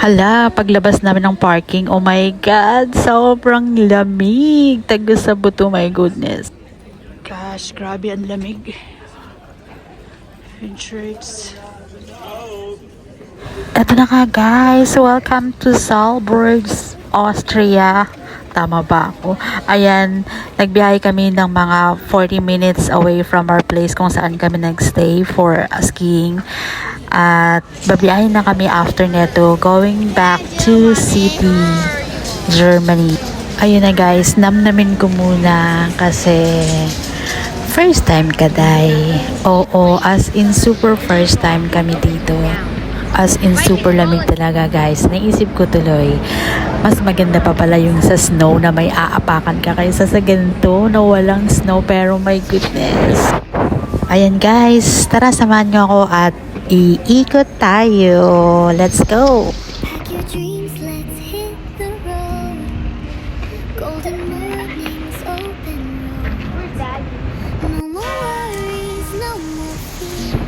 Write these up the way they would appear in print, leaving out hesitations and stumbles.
Hala, paglabas namin ng parking, oh my God, sobrang lamig. Tagus sa buto, my goodness. Gosh, grabe ang lamig. Shirts. Eto na nga guys, welcome to Salzburg, Austria. Tama ba ako? Ayan, nagbiyahe kami ng mga 40 minutes away from our place kung saan kami nagstay for skiing. At babiyahe na kami after neto, going back to city, Germany. Ayun na guys, namnamin ko muna kasi first time kaday. Oo, as in super first time kami dito. As in super lamig talaga guys. Naisip ko tuloy, mas maganda pa pala yung sa snow na may aapakan ka kaysa sa ganito na walang snow, pero my goodness. Ayan guys, tara samahan nyo ako at iikot tayo. Let's go! Pack your dreams, let's hit the road. Golden mornings, open road. No more worries, no more fear.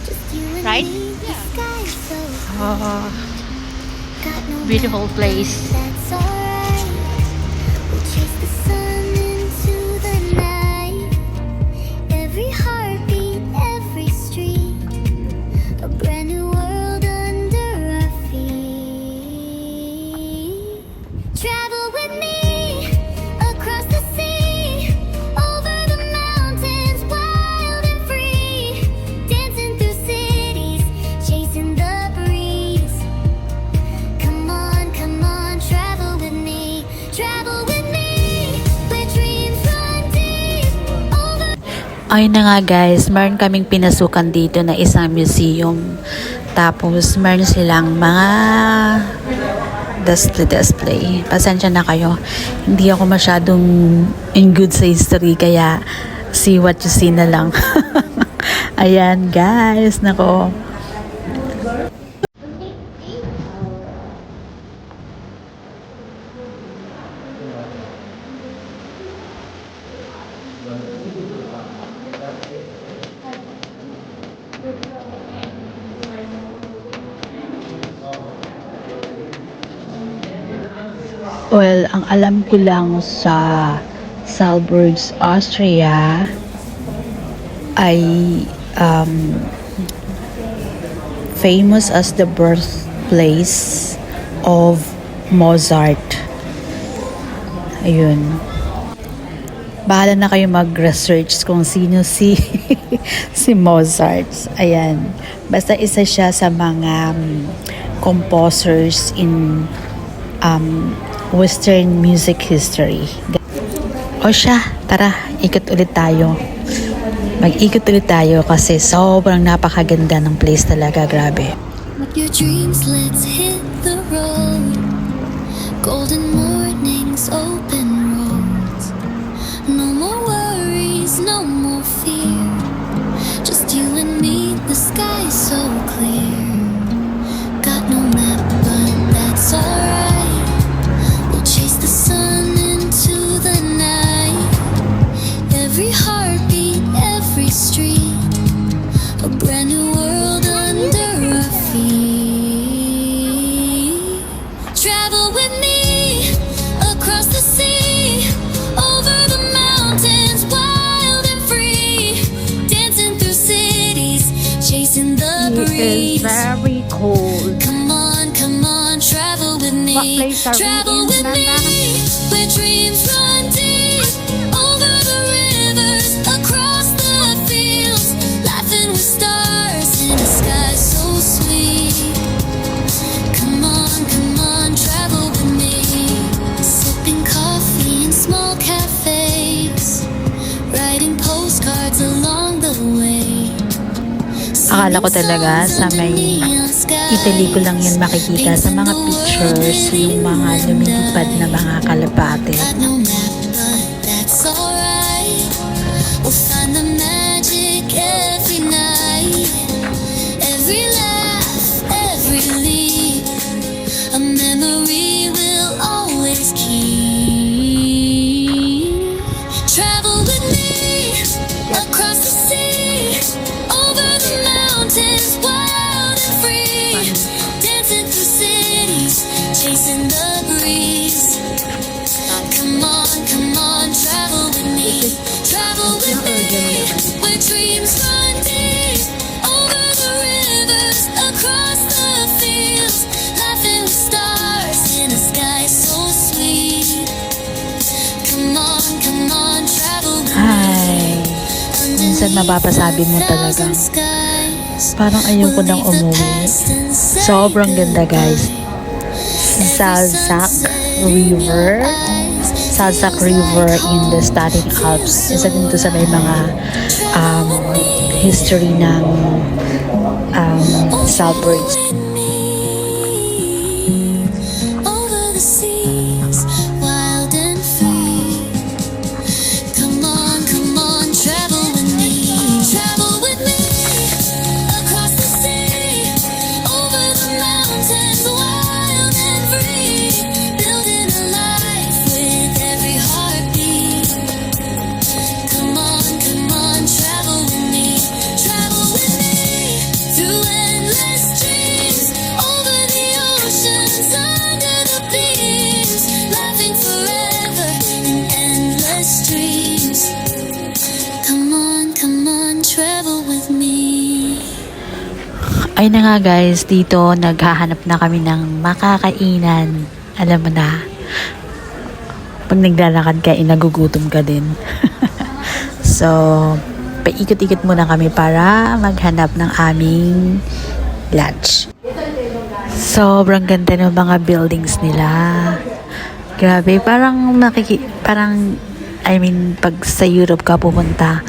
Just you and Right? me, the sky's so clear. Got no Beautiful map, place. that's alright. We'll chase the sun into the night. Every heartbeat, every street, a brand new world under our feet. Travel with me across the sea, over the mountains, wild and free, dancing through cities, chasing the breeze. Come on, travel with me, where dreams run deep. Over Ayun na nga guys, meron kaming pinasukan dito na isang museum. Tapos meron silang mga display. Pasensya na kayo, hindi ako masyadong in good sa history, kaya see what you see na lang. Ayan guys, nako. Well, ang alam ko lang sa Salzburg, Austria ay famous as the birthplace of Mozart. Ayun. Bahala na kayo mag-research kung sino si si Mozart. Ayan. Basta isa siya sa mga composers in Western music history. O siya, tara, ikot ulit tayo. Mag-ikot ulit tayo kasi sobrang napakaganda ng place talaga, grabe. With your dreams, let's hit the road. Golden mornings, open roads. No more worries, no more fear. Just you and me, the sky's so clear. Got no map, but that's alright. We'll chase the sun into the night. Every heartbeat, every street, a brand new world under our feet. Travel with me across the sea, over the mountains, wild and free, dancing through cities, chasing the breeze. very cold. Come on, travel with me. What place are we Travel in, with me, Nana? where dreams run deep, over the rivers, across the fields, laughing with stars in the sky so sweet. Come on, travel with me. Sipping coffee in small cafes, writing postcards along the way. Akala ko talaga sa may Italy ko lang yun makikita sa mga pictures, yung mga lumilipad na mga kalapate. Got no map, but that's alright. We'll find the magic every night. Every laugh, every leap, a memory we'll always keep. Travel with me across the sea, over the mountains, wild and free, dancing through cities. minsan mapapasabi mo talaga, parang ayoko nang umuwi. Sobrang ganda guys. Salsak River. Salsak River in the Staten Alps. Isa din to sa may mga history ng Saltburgs. Over the seas, wild and free. Come on, travel with me. Travel with me across the sea, over the mountains, wild and free. Building a life with every heartbeat. Come on, travel with me. Travel with me through endless dreams, over the oceans, under the beams, laughing forever in endless dreams. Come on, travel with me. Ay na nga guys, dito naghahanap na kami ng makakainan. Alam mo na, pag naglalakad ka, nagugutom ka din. So, paikot-ikot muna kami para maghanap ng aming lunch. Sobrang ganda ng mga buildings nila. Grabe, pag sa Europe ka pupunta,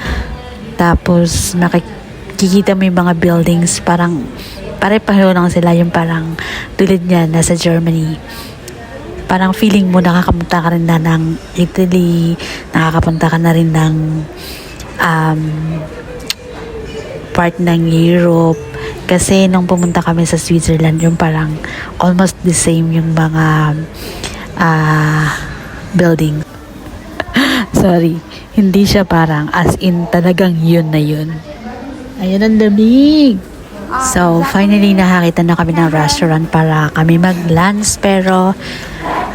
tapos nakikita mo yung mga buildings, parang pare-pareho lang sila, yung parang tulad niya nasa Germany. Parang feeling mo nakakapunta ka rin na ng Italy, nakakapunta ka na rin ng part ng Europe. Kasi nung pumunta kami sa Switzerland, yung parang almost the same yung mga building. Sorry, hindi siya parang as in talagang yun na yun. Ayun, ang lamig. So, finally nakakita na kami ng restaurant para kami mag-lunch, pero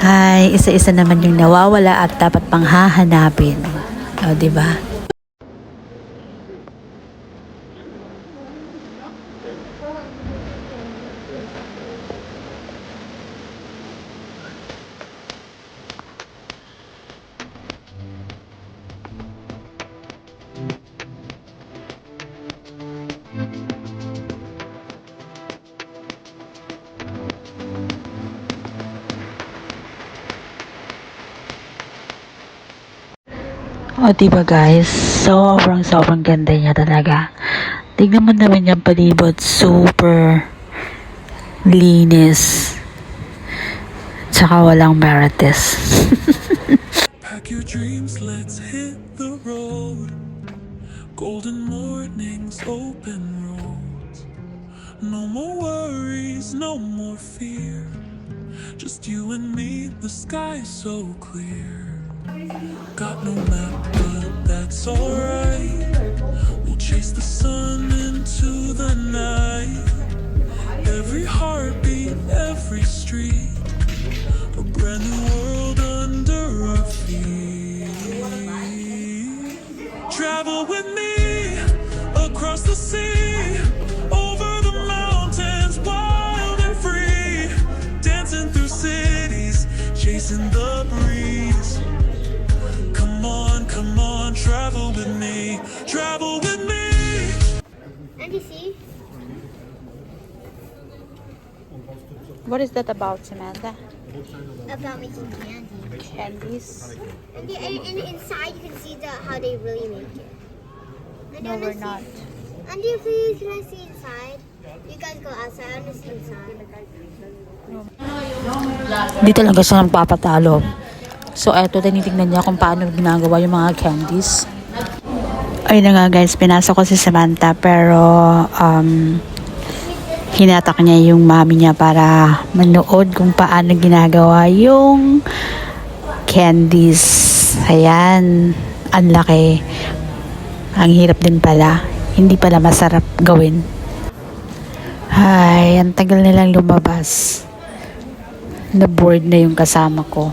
ay isa-isa naman yung nawawala at dapat pang hahanapin. O, diba? O, diba guys? Sobrang ganda niya talaga. Tignan mo naman yung palibot. Super linis. Tsaka walang marites. Pack your dreams, let's hit the road. Golden mornings, open roads. No more worries, no more fear. Just you and me, the sky so clear. Got no map, but that's alright. We'll chase the sun into the night. Every heartbeat, every street, a brand new world under our feet. Travel with me across the sea, over the mountains, wild and free, dancing through cities, chasing the breeze. Come on, travel with me, travel with me. And you see, What is that about, Samantha? about making candy. Candies? And, and inside you can see how they really make it. And No, you we're wanna not. see- And you please, can I see inside? You guys go outside, I want to see inside. Di talaga siya nagpapatalo. So, eto, tinitignan niya kung paano ginagawa yung mga candies. Ayun na nga guys, pinasok ko si Samantha, pero hinatak niya yung mami niya para manood kung paano ginagawa yung candies. Ayan, ang laki. Ang hirap din pala. Hindi pala masarap gawin. Ay, ang tagal nilang lumabas. Na-bored na yung kasama ko.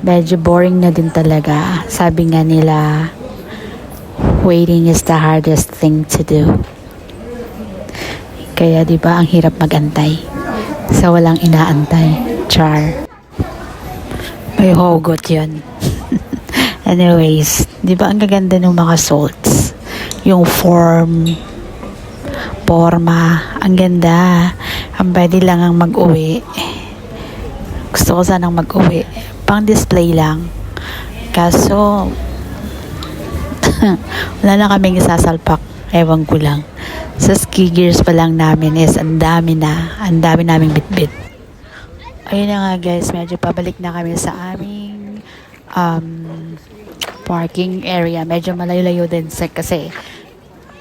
Medyo boring na din talaga. Sabi nga nila, waiting is the hardest thing to do. Kaya 'di ba ang hirap magantay sa walang inaantay. Char. May hugot 'yun. Anyways, 'di ba ang gaganda ng mga salts? yung forma. Ang ganda. Ang pwede lang ang mag-uwi. Gusto ko sanang mag-uwi. Pang display lang. Kaso, wala na kaming isasalpak. Ewan ko lang. Sa ski gears pa lang namin is ang dami naming bitbit. Ayun na nga guys, medyo pabalik na kami sa aming parking area. Medyo malayo-layo din kasi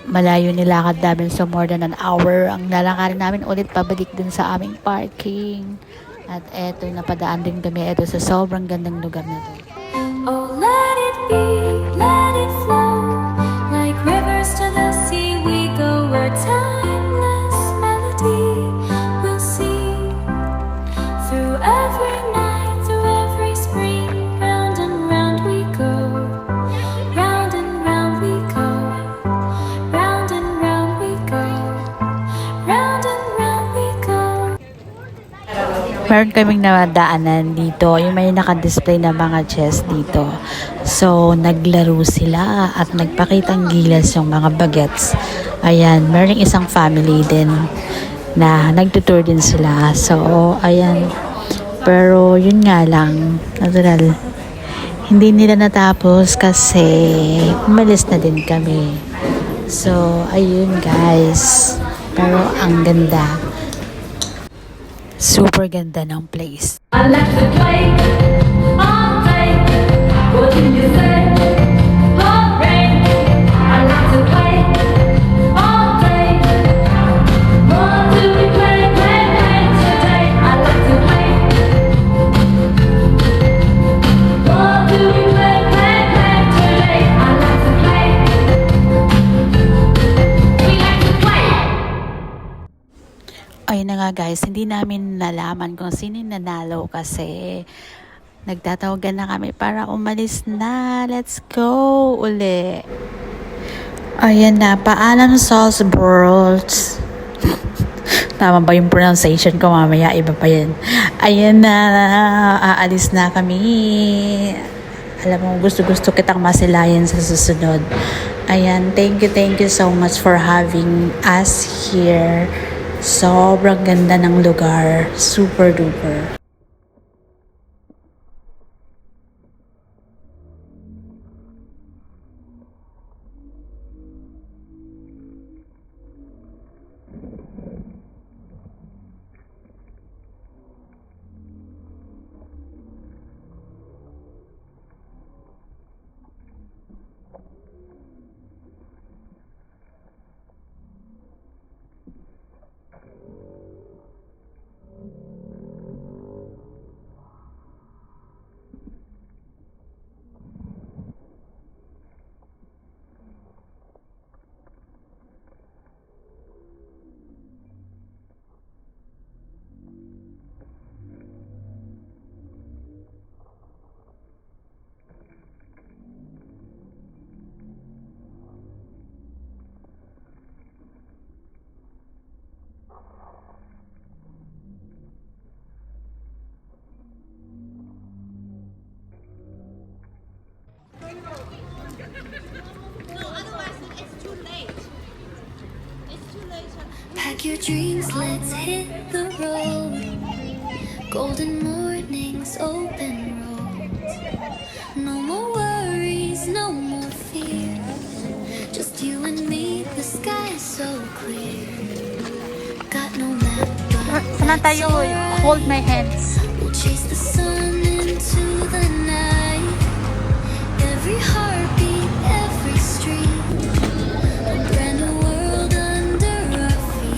malayo nilakad namin, so more than an hour ang lalakarin namin ulit pabalik din sa aming parking. At eto, napadaan din kami eto sa sobrang gandang lugar na to. Oh, let it be, let it flow, like rivers to the sea we go, where timeless melody will sing through every night, through every spring, round and round we go, round and round we go, round and round we go, round and round we go. Meron kaming nadaanan dito, yung may naka-display na mga chess dito. So, naglaro sila at nagpakitang gilas yung mga bagets. Ayan, meron isang family din na nagtutour din sila. So, ayan. Pero, yun nga lang, natural. Hindi nila natapos kasi umalis na din kami. So, ayun guys. Pero, ang ganda. Super ganda ng place. I like to play all day. What do you say? Oh, rain. I like to play all day. What do we play today? I like to play. What do we play today? I like to play. We like to play. Ayun na nga guys, hindi namin nalaman kung sino yung nanalo kasi nagtatawagan na kami para umalis na. Let's go uli. Ayan na, paalam Salzburg. Tama ba yung pronunciation ko? Mamaya iba pa yan. Ayan na, aalis na kami. Alam mo, gusto kitang masilayan sa susunod. Ayan, thank you so much for having us here. Sobrang ganda ng lugar. Super duper. Pack your dreams, let's hit the road. Golden mornings, open roads. No more worries, no more fear. Just you and me, the sky's so clear. Got no map, but that's alright. Hold my hands. We'll chase the sun into the night. Every heartbeat, every street. A brand new world under our feet.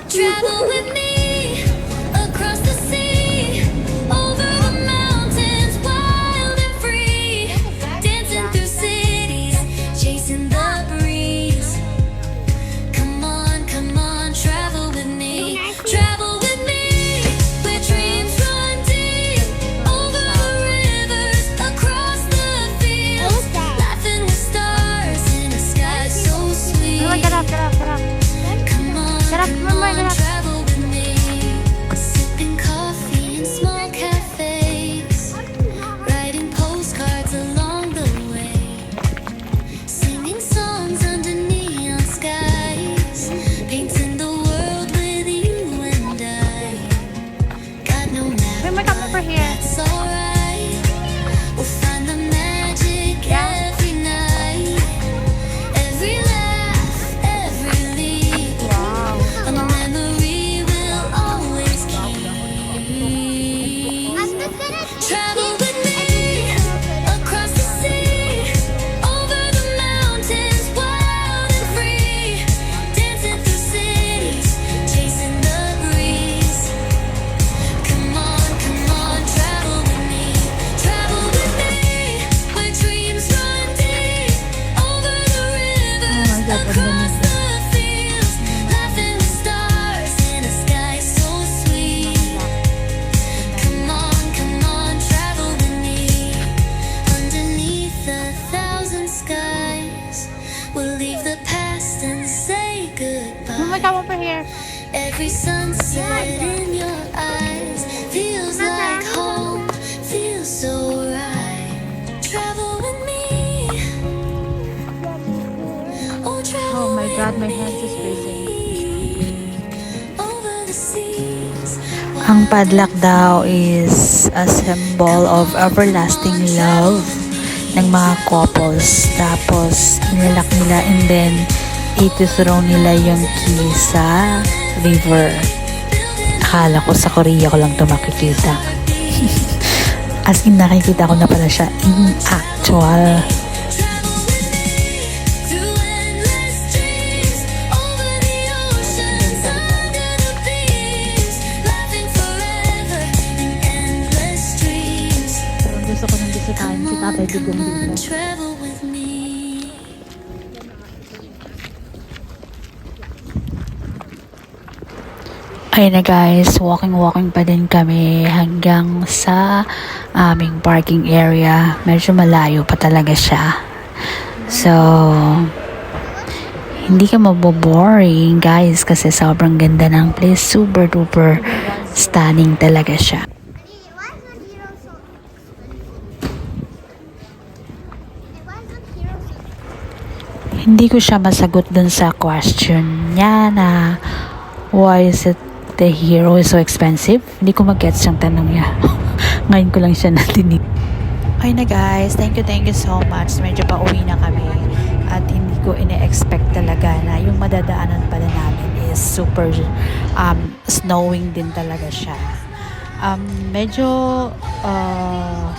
Travel with me across the sea, over the mountains, wild and free. Dancing through cities, chasing the breeze. Come on, travel with me. Travel with me, where dreams run deep. Over the rivers, across the fields. Laughing with stars in a sky so sweet. Come on, travel with me. Every sunset in your eyes feels like home, feels so right. Travel with me. Oh, travel Oh my with God, my me. hands is freezing. Over the seas. Ang padlock daw is a symbol of everlasting love ng mga couples. Tapos, nilak nila and then ito-throw nila yung key sa river. Akala ko sa Korea ko lang ito makikita. As in, nakikita ko na pala siya in actual. Through endless dreams, over the oceans, under the beams, laughing forever in endless dreams. Pero gusto ko nang bisitahin si Tatay Digong dito. Travel with me. Ayun na guys, walking pa din kami hanggang sa aming parking area. Medyo malayo pa talaga siya. So, hindi ka maboboring guys kasi sobrang ganda ng place. Super duper stunning talaga siya. Why is the hero so expensive? And why is the hero so Hindi ko siya masagot dun sa question niya na why is it the hero is so expensive? Hindi ko mag-gets yung tanong niya. Ngayon ko lang siya natinig. Ay na guys, thank you so much. Medyo pa uwi na kami at hindi ko ine-expect talaga na yung madadaanan pala namin is super snowing din talaga siya. Medyo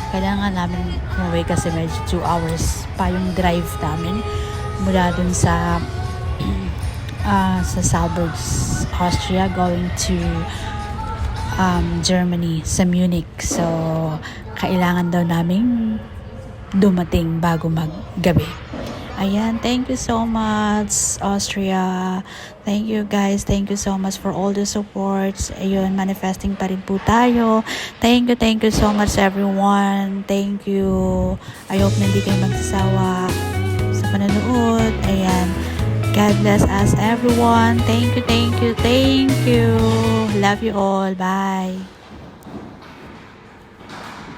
kailangan namin umuwi kasi medyo 2 hours pa yung drive namin mula dun sa Salzburg, Austria, going to Germany, sa Munich. So, kailangan daw naming dumating bago maggabi. Ayan, thank you so much, Austria. Thank you guys. Thank you so much for all the supports. Ayun, manifesting pa rin po tayo. Thank you so much everyone. Thank you. I hope na hindi kayo magsasawa sa panonood. Ayan. God bless us everyone. Thank you. Love you all. Bye.